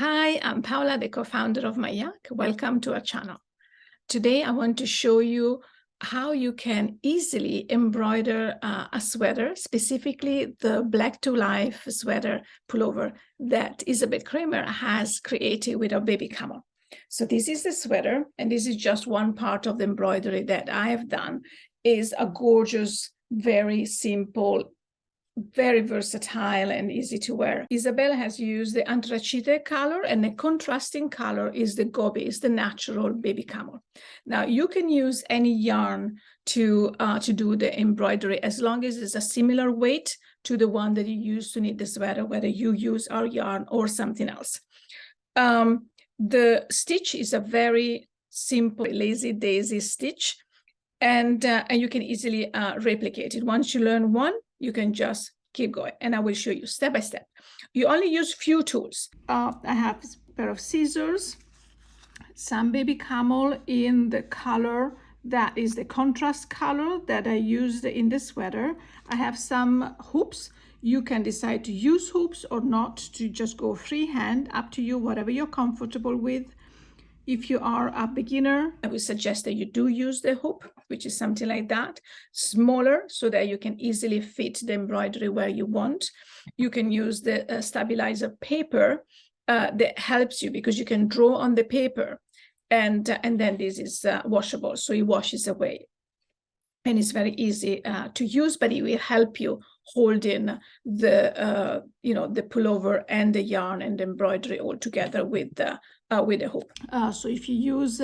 Hi, I'm Paola, the co-founder of mYak. Welcome to our channel. Today, I want to show you how you can easily embroider a sweater, specifically the Black to Life sweater pullover that Isabell Kraemer has created with our Baby Camel. So this is the sweater, and this is just one part of the embroidery that I have done. Is a gorgeous, very simple, very versatile and easy to wear. Isabell has used the antracite color, and the contrasting color is the gobi, is the natural baby camel. Now you can use any yarn to do the embroidery as long as it's a similar weight to the one that you use to knit the sweater, whether you use our yarn or something else. The stitch is a very simple lazy daisy stitch, and you can easily replicate it. Once you learn one, you can just keep going, and I will show you step by step. You only use few tools. I have a pair of scissors, some baby camel in the color that is the contrast color that I used in the sweater. I have some hoops. You can decide to use hoops or not, to just go freehand, up to you, whatever you're comfortable with. If you are a beginner, I would suggest that you do use the hoop, which is something like that, smaller, so that you can easily fit the embroidery where you want. You can use the stabilizer paper that helps you, because you can draw on the paper, and then this is washable, so it washes away. And it's very easy to use, but it will help you hold in the the pullover and the yarn and the embroidery all together with the hook. So if you use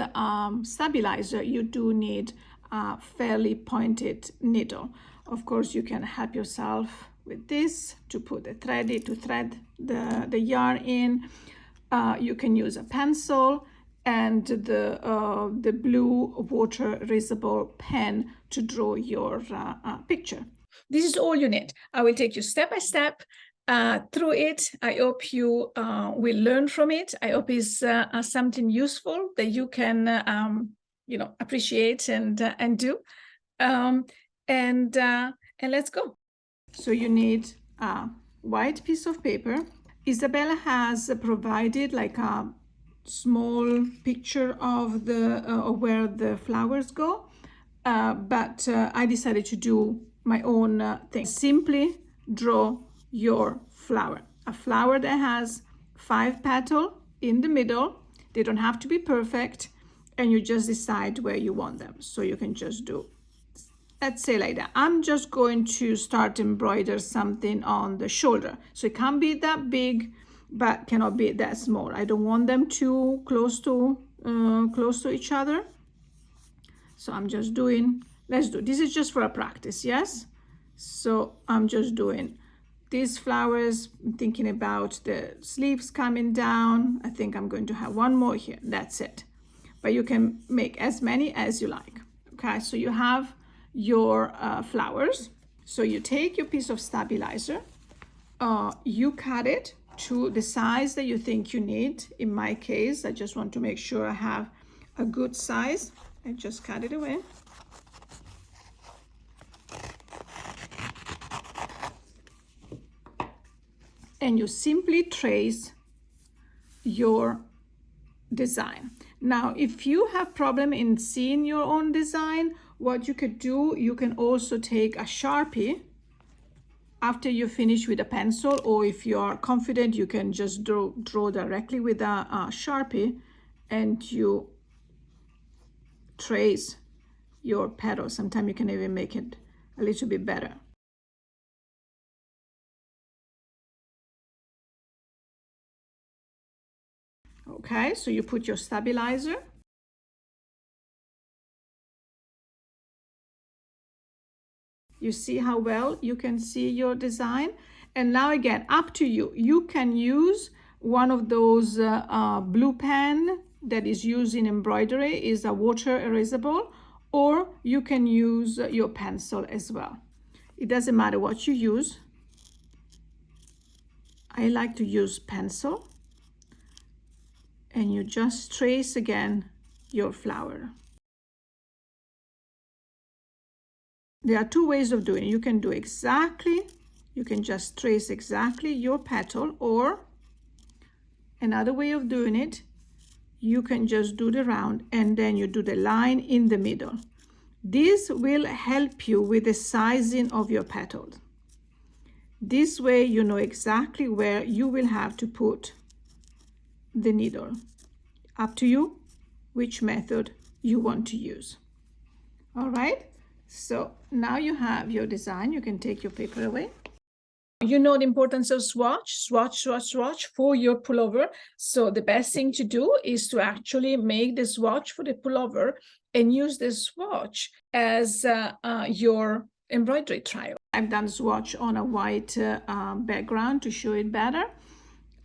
stabilizer, you do need a fairly pointed needle. Of course, you can help yourself with this to put the thread, to thread the yarn in. You can use a pencil and the blue water erasable pen to draw your picture. This is all you need. I will take you step by step through it. I hope you will learn from it. I hope it's something useful that you can appreciate and do. And let's go. So you need a white piece of paper. Isabell has provided like a small picture of the where the flowers go, but I decided to do my own thing. Simply draw your flower, a flower that has 5 petals in the middle. They don't have to be perfect, and you just decide where you want them. So you can just do, let's say like that. I'm just going to start embroider something on the shoulder, so it can't be that big, but cannot be that small. I don't want them too close to each other. So I'm just doing, let's do, this is just for a practice, yes? So I'm just doing these flowers, thinking about the sleeves coming down. I think I'm going to have one more here, that's it. But you can make as many as you like. Okay, so you have your flowers. So you take your piece of stabilizer, you cut it to the size that you think you need. In my case, I just want to make sure I have a good size. I just cut it away. And you simply trace your design. Now, if you have problem in seeing your own design, what you could do, you can also take a Sharpie after you finish with a pencil, or if you are confident, you can just draw directly with a Sharpie, and you trace your petals. Sometimes you can even make it a little bit better. Okay, so you put your stabilizer. You see how well you can see your design. And now again, up to you. You can use one of those blue pen that is used in embroidery, is a water erasable, or you can use your pencil as well. It doesn't matter what you use. I like to use pencil. And you just trace again your flower. There are 2 ways of doing it. You can do exactly, you can just trace exactly your petal, or Another way of doing it, you can just do the round and then you do the line in the middle. This will help you with the sizing of your petals. This way you know exactly where you will have to put the needle. Up to you which method you want to use. All right, so now you have your design. You can take your paper away. You know the importance of swatch for your pullover. So the best thing to do is to actually make the swatch for the pullover and use the swatch as your embroidery trial. I've done swatch on a white background to show it better.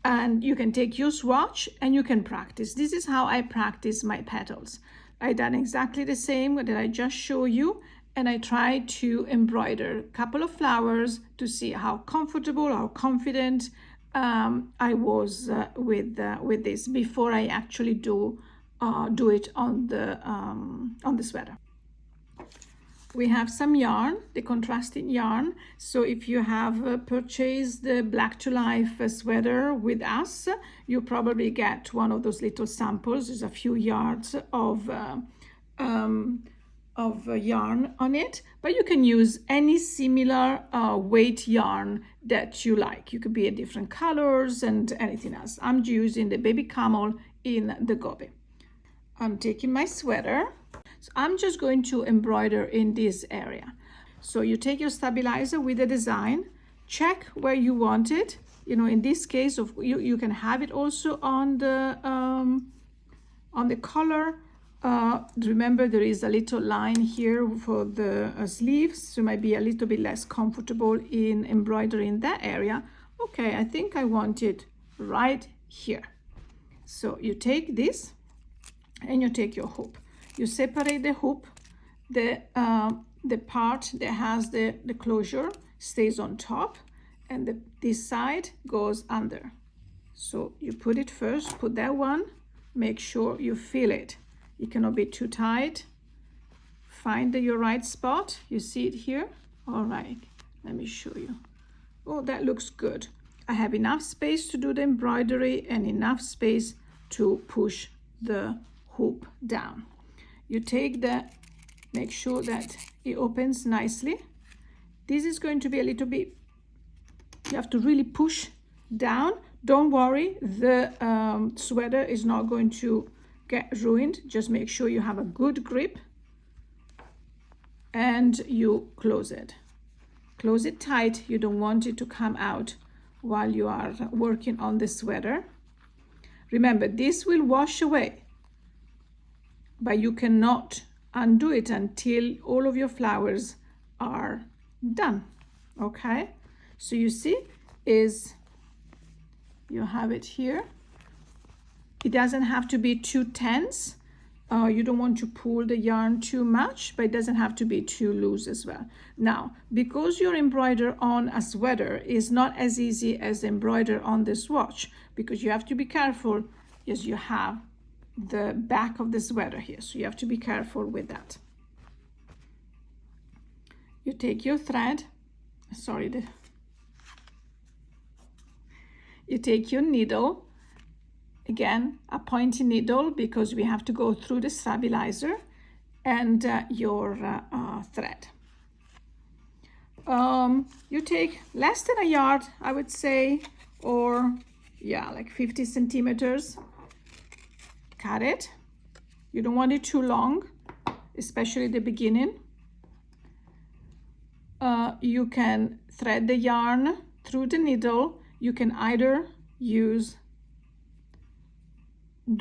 And you can take your swatch and you can practice. This is how I practice my petals. I done exactly the same that I just showed you, and I tried to embroider a couple of flowers to see how comfortable, how confident I was with this before I actually do it on the sweater. We have some yarn, the contrasting yarn. So if you have purchased the Black to Life sweater with us, you probably get one of those little samples. There's a few yards of yarn on it, but you can use any similar weight yarn that you like. You could be in different colors and anything else. I'm using the Baby Camel in the Gobi. I'm taking my sweater. So I'm just going to embroider in this area. So you take your stabilizer with the design, check where you want it. You know, in this case, you can have it also on the collar. Remember, there is a little line here for the sleeves, so you might be a little bit less comfortable in embroidering that area. Okay, I think I want it right here. So you take this and you take your hoop. You separate the hoop. The part that has the closure stays on top, and this side goes under. So you put it first, put that one, make sure you feel it. It cannot be too tight. Find your right spot. You see it here? All right, let me show you. Oh, that looks good. I have enough space to do the embroidery and enough space to push the hoop down. You take make sure that it opens nicely. This is going to be a little bit, you have to really push down. Don't worry, the sweater is not going to get ruined. Just make sure you have a good grip and you close it. Close it tight. You don't want it to come out while you are working on the sweater. Remember, this will wash away, but you cannot undo it until all of your flowers are done. Okay, so you see you have it here. It doesn't have to be too tense. You don't want to pull the yarn too much, but it doesn't have to be too loose as well. Now, because your embroider on a sweater is not as easy as embroider on the swatch, because you have to be careful, as you have the back of the sweater here, so you have to be careful with that. You take your thread, you take your needle, again a pointy needle because we have to go through the stabilizer, and your thread. You take less than a yard, I would say, or yeah, like 50 centimeters. Cut it. You don't want it too long, especially the beginning. You can thread the yarn through the needle. You can either do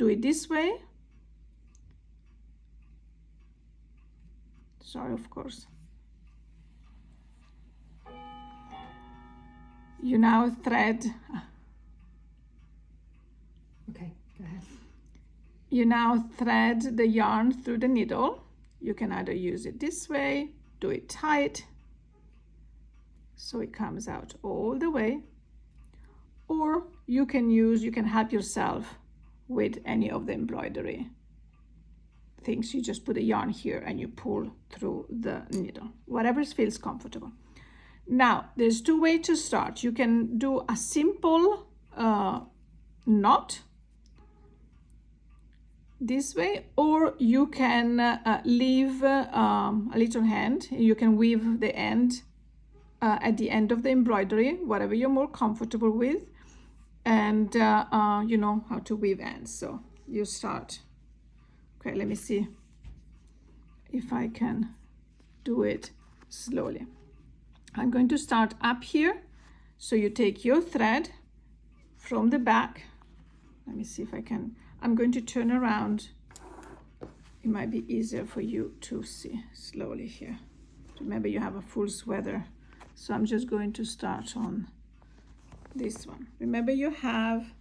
it this way. Sorry, of course. You now thread. Okay, go ahead. You now thread the yarn through the needle. You can either use it this way, do it tight, so it comes out all the way, or you can help yourself with any of the embroidery things. You just put the yarn here and you pull through the needle, whatever feels comfortable. Now, there's two ways to start. You can do a simple knot this way, or you can leave a little hand. You can weave the end at the end of the embroidery, whatever you're more comfortable with, and you know how to weave ends. So you start. Okay, let me see if I can do it slowly. I'm going to start up here. So you take your thread from the back. Let me see if I can. I'm going to turn around. It might be easier for you to see slowly here. Remember, you have a full sweater. So I'm just going to start on this one. Remember, you have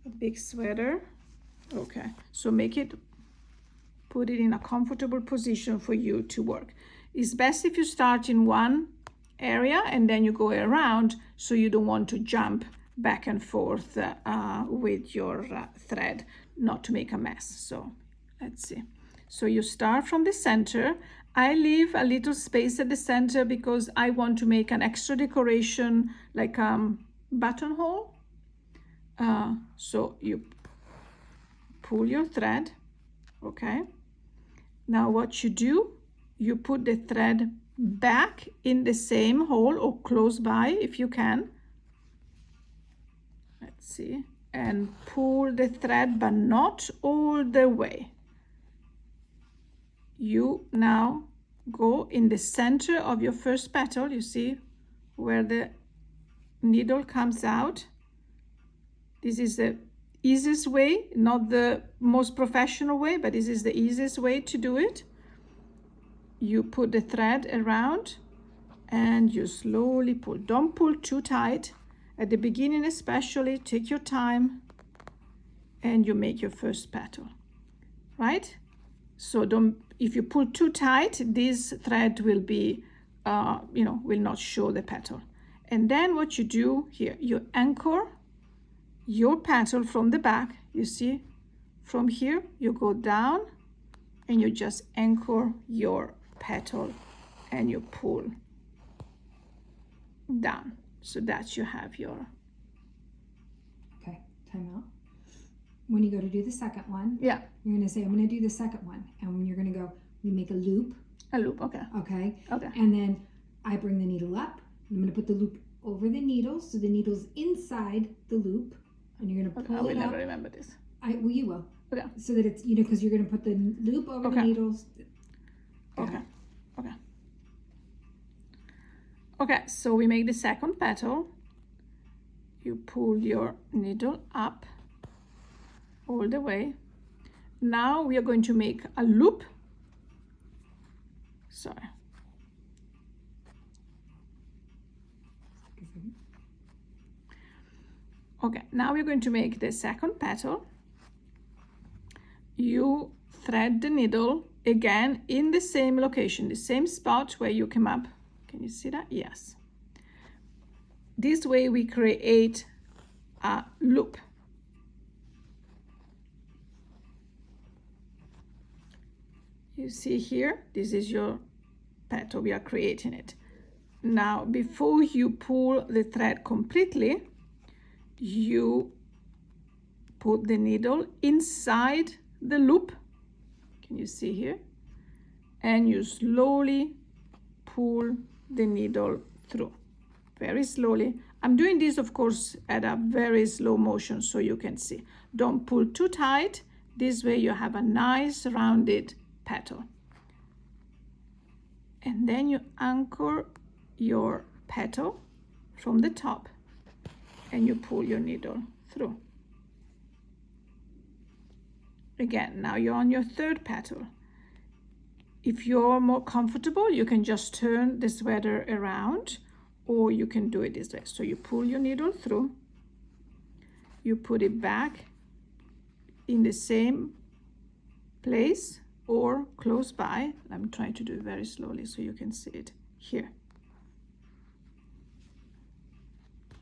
a big sweater. Okay, so put it in a comfortable position for you to work. It's best if you start in one area and then you go around, so you don't want to jump back and forth with your thread, not to make a mess. So let's see. So you start from the center. I leave a little space at the center because I want to make an extra decoration, like buttonhole. So you pull your thread. Okay, now what you do, you put the thread back in the same hole or close by if you can. Let's see, and pull the thread, but not all the way. You now go in the center of your first petal. You see where the needle comes out. This is the easiest way, not the most professional way, but this is the easiest way to do it. You put the thread around and you slowly pull. Don't pull too tight. At the beginning especially, take your time and you make your first petal, right? So if you pull too tight, this thread will be, will not show the petal. And then what you do here, you anchor your petal from the back. You see, from here, you go down and you just anchor your petal and you pull down, so that you have your. Okay, time out. When you go to do the second one, Yeah, you're going to say, I'm going to do the second one. And when you're going to go, you make a loop. a loop. Okay. Okay. Okay. And then I bring the needle up. I'm going to put the loop over the needle, so the needle's inside the loop. And you're going to pull I will it up. never remember this. Well, you will. Okay. So that it's, because you're going to put the loop over the needles. Okay. Okay. Okay, so we make the second petal. You pull your needle up all the way. Now we are going to make a loop. Sorry. Okay, now we're going to make the second petal. You thread the needle again in the same location, the same spot where you came up. Can you see that? Yes. This way we create a loop. You see here, this is your petal, we are creating it. Now, before you pull the thread completely, you put the needle inside the loop. Can you see here? And you slowly pull the needle through, very slowly. I'm doing this, of course, at a very slow motion so you can see. Don't pull too tight. This way you have a nice rounded petal. And then you anchor your petal from the top and you pull your needle through. Again, now you're on your third petal. If you're more comfortable, you can just turn the sweater around, or you can do it this way. So you pull your needle through, you put it back in the same place or close by. I'm trying to do it very slowly so you can see it here.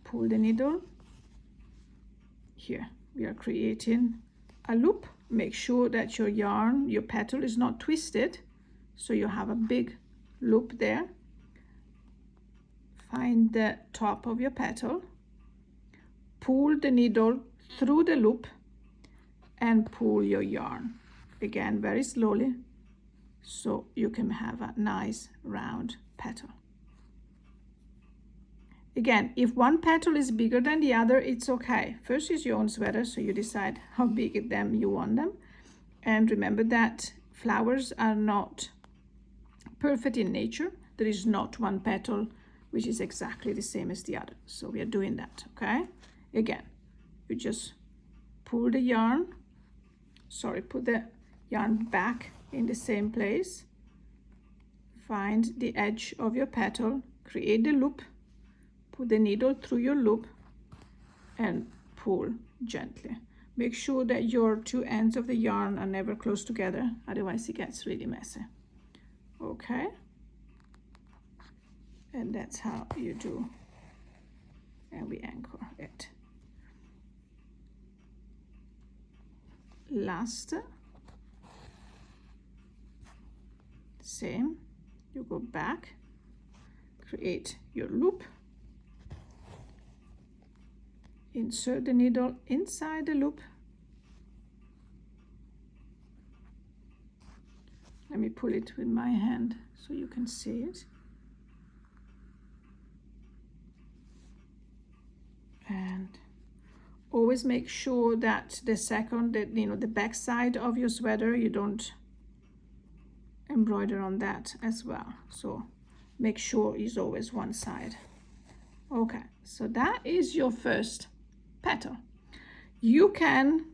Pull the needle here. We are creating a loop. Make sure that your yarn, your petal is not twisted, so you have a big loop there. Find the top of your petal, pull the needle through the loop and pull your yarn. Again, very slowly, so you can have a nice round petal. Again, if one petal is bigger than the other, it's okay. First is your own sweater, so you decide how big them you want them. And remember that flowers are not perfect in nature. There is not one petal which is exactly the same as the other. So we are doing that, okay? Again, you just pull the yarn, put the yarn back in the same place. Find the edge of your petal, create the loop, put the needle through your loop and pull gently. Make sure that your two ends of the yarn are never close together, otherwise it gets really messy. Okay? And that's how you do, and we anchor it. Last, same, you go back, create your loop, insert the needle inside the loop. Let me pull it with my hand so you can see it. And always make sure that the back side of your sweater, you don't embroider on that as well. So make sure it's always one side. Okay, so that is your first petal. You can,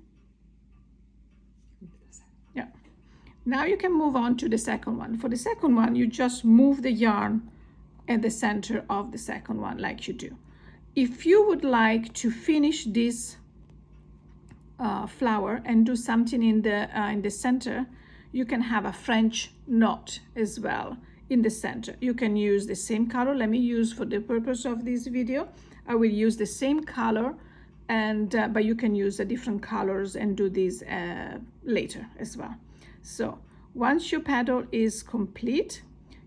yeah. Now you can move on to the second one. For the second one, you just move the yarn at the center of the second one like you do. If you would like to finish this flower and do something in the center, you can have a French knot as well in the center. You can use the same color. Let me use, for the purpose of this video, I will use the same color, and but you can use different colors and do this later as well. So once your petal is complete,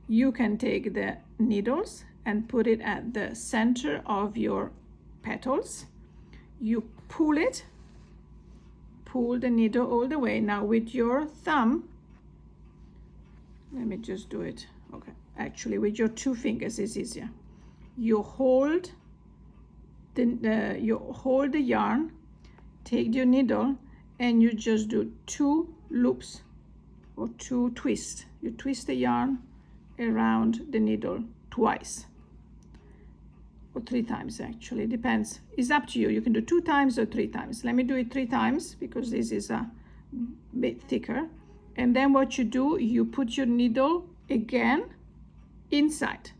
you can take the needles and put it at the center of your petals. You pull it, pull the needle all the way. Now with your thumb, let me just do it. Okay, actually with your two fingers is easier. You hold the yarn, take your needle, and you just do 2 loops or 2 twists. You twist the yarn around the needle twice. Or 3 times, actually, depends. It's up to you. You can do 2 times or 3 times. Let me do it 3 times because this is a bit thicker. And then what you do, you put your needle again inside,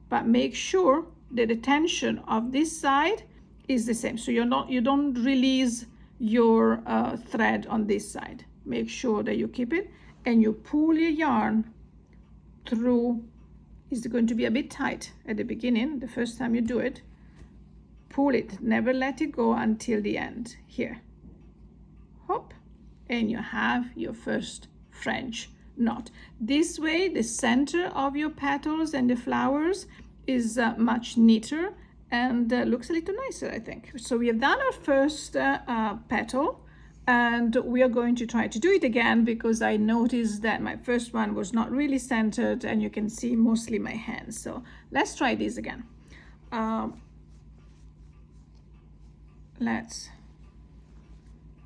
but make sure that the tension of this side is the same. So you don't release your thread on this side. Make sure that you keep it, and you pull your yarn through. It's going to be a bit tight at the beginning, the first time you do it. Pull it, never let it go until the end here. Hop, and you have your first French knot. This way, the center of your petals and the flowers is much neater and looks a little nicer, I think. So we have done our first petal, and we are going to try to do it again because I noticed that my first one was not really centered, and you can see mostly my hands. So let's try this again.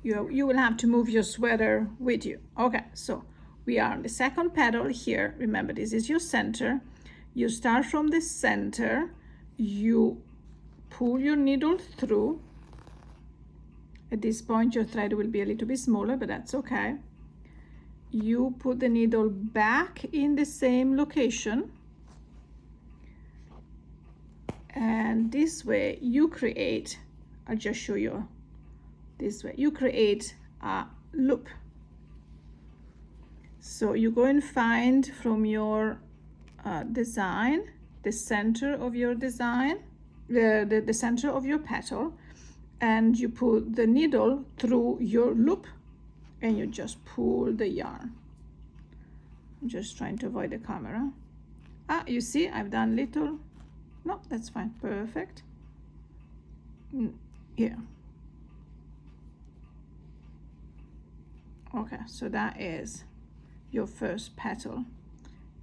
You will have to move your sweater with you. Okay, so we are on the second petal here. Remember, this is your center. You start from the center, you pull your needle through. At this point, your thread will be a little bit smaller, but that's okay. You put the needle back in the same location. And this way you create, I'll just show you this way, you create a loop. So you go and find from your design, the center of your design, the center of your petal, and you put the needle through your loop, and you just pull the yarn. I'm just trying to avoid the camera. You see, I've done little. No, that's fine. Perfect. Here. Okay, so that is your first petal,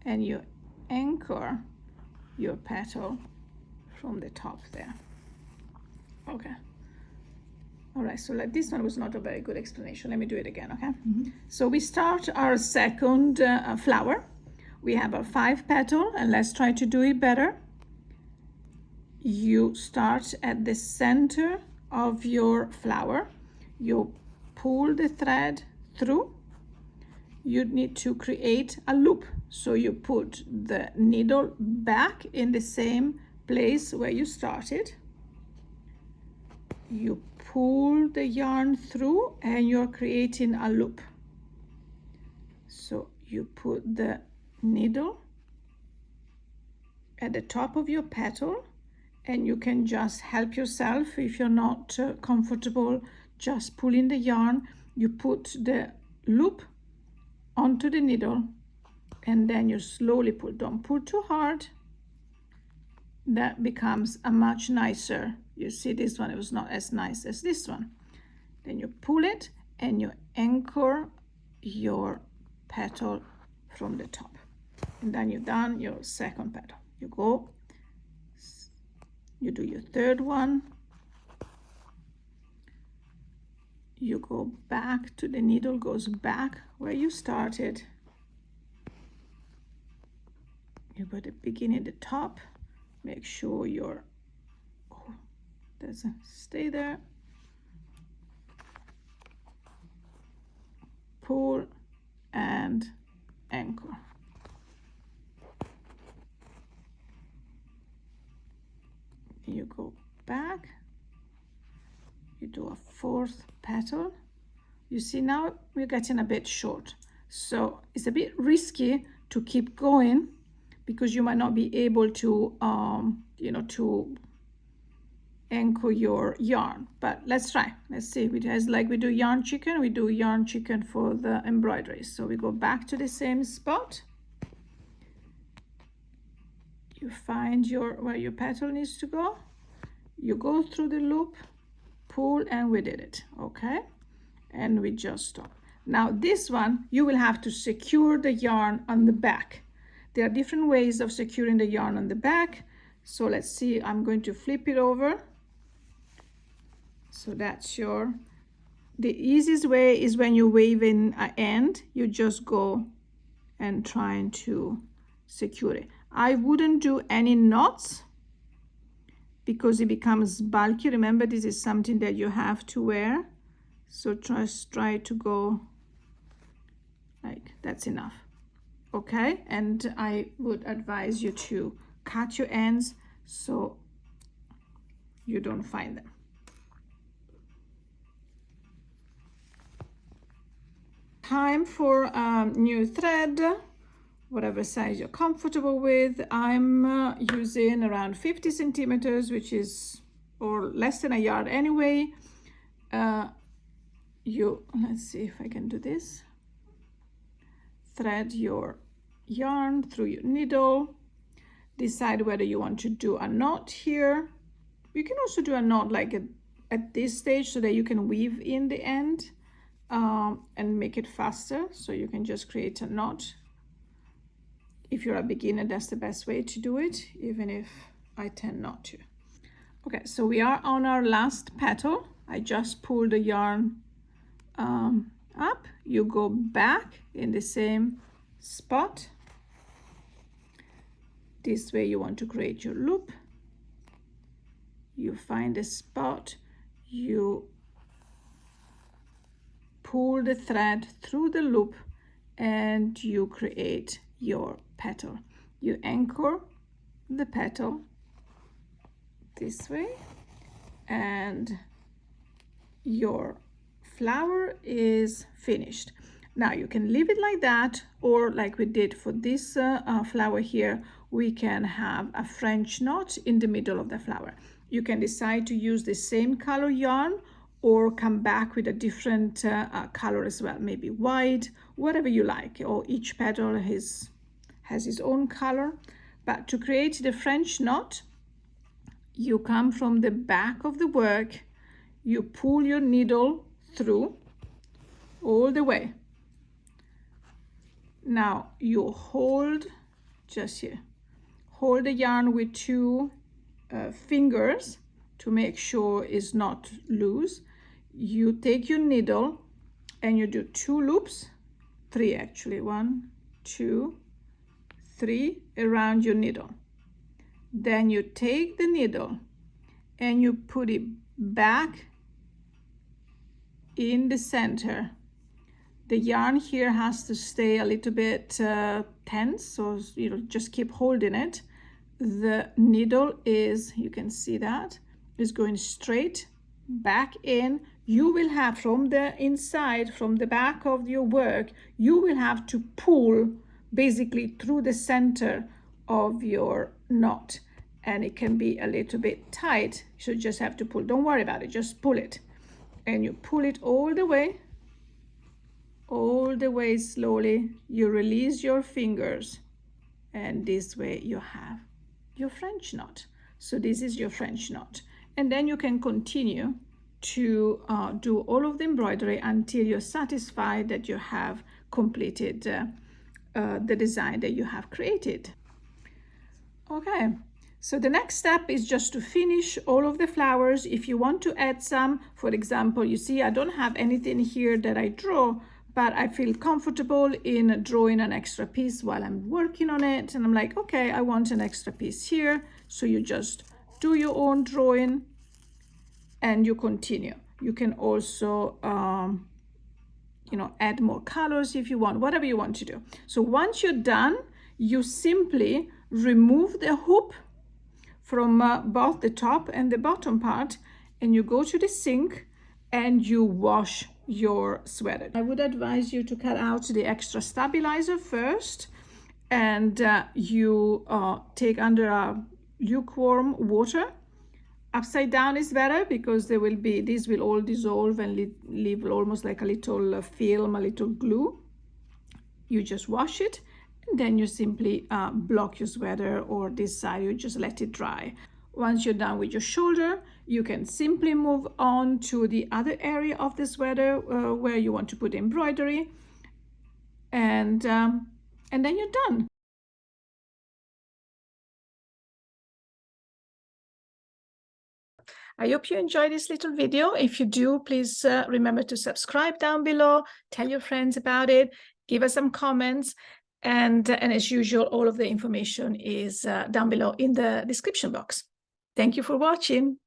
and you anchor your petal from the top there. Okay. All right, so like this one was not a very good explanation. Let me do it again, okay? So we start our second flower. We have our 5 petal, and let's try to do it better. You start at the center of your flower. You pull the thread through. You need to create a loop. So you put the needle back in the same place where you started. You pull the yarn through and you're creating a loop. So you put the needle at the top of your petal, and you can just help yourself if you're not comfortable just pulling the yarn. You put the loop onto the needle and then you slowly pull. Don't pull too hard. That becomes a much nicer. You see, this one, it was not as nice as this one. Then you pull it and you anchor your petal from the top, and then you've done your second petal. You go, you do your third one, you go back to the needle, goes back where you started. You go to the beginning at the top, make sure your doesn't stay there. Pull and anchor. You go back, you do a 4th petal. You see, now we're getting a bit short, so it's a bit risky to keep going because you might not be able to to anchor your yarn. But let's try. Let's see. We just like we do yarn chicken, we do yarn chicken for the embroidery. So we go back to the same spot. You find where your petal needs to go. You go through the loop, pull, and we did it. Okay, and we just stop. Now this one, you will have to secure the yarn on the back. There are different ways of securing the yarn on the back. So let's see. I'm going to flip it over. So that's the easiest way is when you wave in an end, you just go and trying to secure it. I wouldn't do any knots because it becomes bulky. Remember, this is something that you have to wear. So just try to go like that's enough. Okay, and I would advise you to cut your ends so you don't find them. Time for new thread, whatever size you're comfortable with. I'm using around 50 centimeters, which is or less than a yard anyway. Let's see if I can do this. Thread your yarn through your needle. Decide whether you want to do a knot here. You can also do a knot like at this stage so that you can weave in the end and make it faster. So you can just create a knot. If you're a beginner, that's the best way to do it, even if I tend not to. Okay, so we are on our last petal. I just pulled the yarn up. You go back in the same spot. This way you want to create your loop. You find a spot, you pull the thread through the loop, and you create your petal. You anchor the petal this way, and your flower is finished. Now you can leave it like that, or like we did for this flower here, we can have a French knot in the middle of the flower. You can decide to use the same color yarn or come back with a different color as well, maybe white, whatever you like, or each petal has its own color. But to create the French knot, you come from the back of the work, you pull your needle through all the way. Now you hold, just here, hold the yarn with two fingers to make sure it's not loose. You take your needle and you do 2 loops, 3 actually, 1, 2, 3 around your needle. Then you take the needle and you put it back in the center. The yarn here has to stay a little bit tense, so just keep holding it. The needle is, you can see that, is going straight back in. You will have from the inside, from the back of your work, you will have to pull basically through the center of your knot, and it can be a little bit tight, so you just have to pull. Don't worry about it, just pull it, and you pull it all the way slowly. You release your fingers, and this way you have your French knot. So this is your French knot, and then you can continue to do all of the embroidery until you're satisfied that you have completed the design that you have created. Okay, so the next step is just to finish all of the flowers. If you want to add some, for example, you see I don't have anything here that I draw, but I feel comfortable in drawing an extra piece while I'm working on it. And I'm like, okay, I want an extra piece here. So you just do your own drawing and you continue. You can also, add more colors if you want, whatever you want to do. So once you're done, you simply remove the hoop from both the top and the bottom part, and you go to the sink and you wash your sweater. I would advise you to cut out the extra stabilizer first, and you take under a lukewarm water. Upside down is better because these will all dissolve and leave almost like a little film, a little glue. You just wash it, and then you simply block your sweater, or this side you just let it dry. Once you're done with your shoulder, you can simply move on to the other area of the sweater where you want to put embroidery, and then you're done. I hope you enjoyed this little video. If you do, please remember to subscribe down below, tell your friends about it, give us some comments, and as usual, all of the information is down below in the description box. Thank you for watching.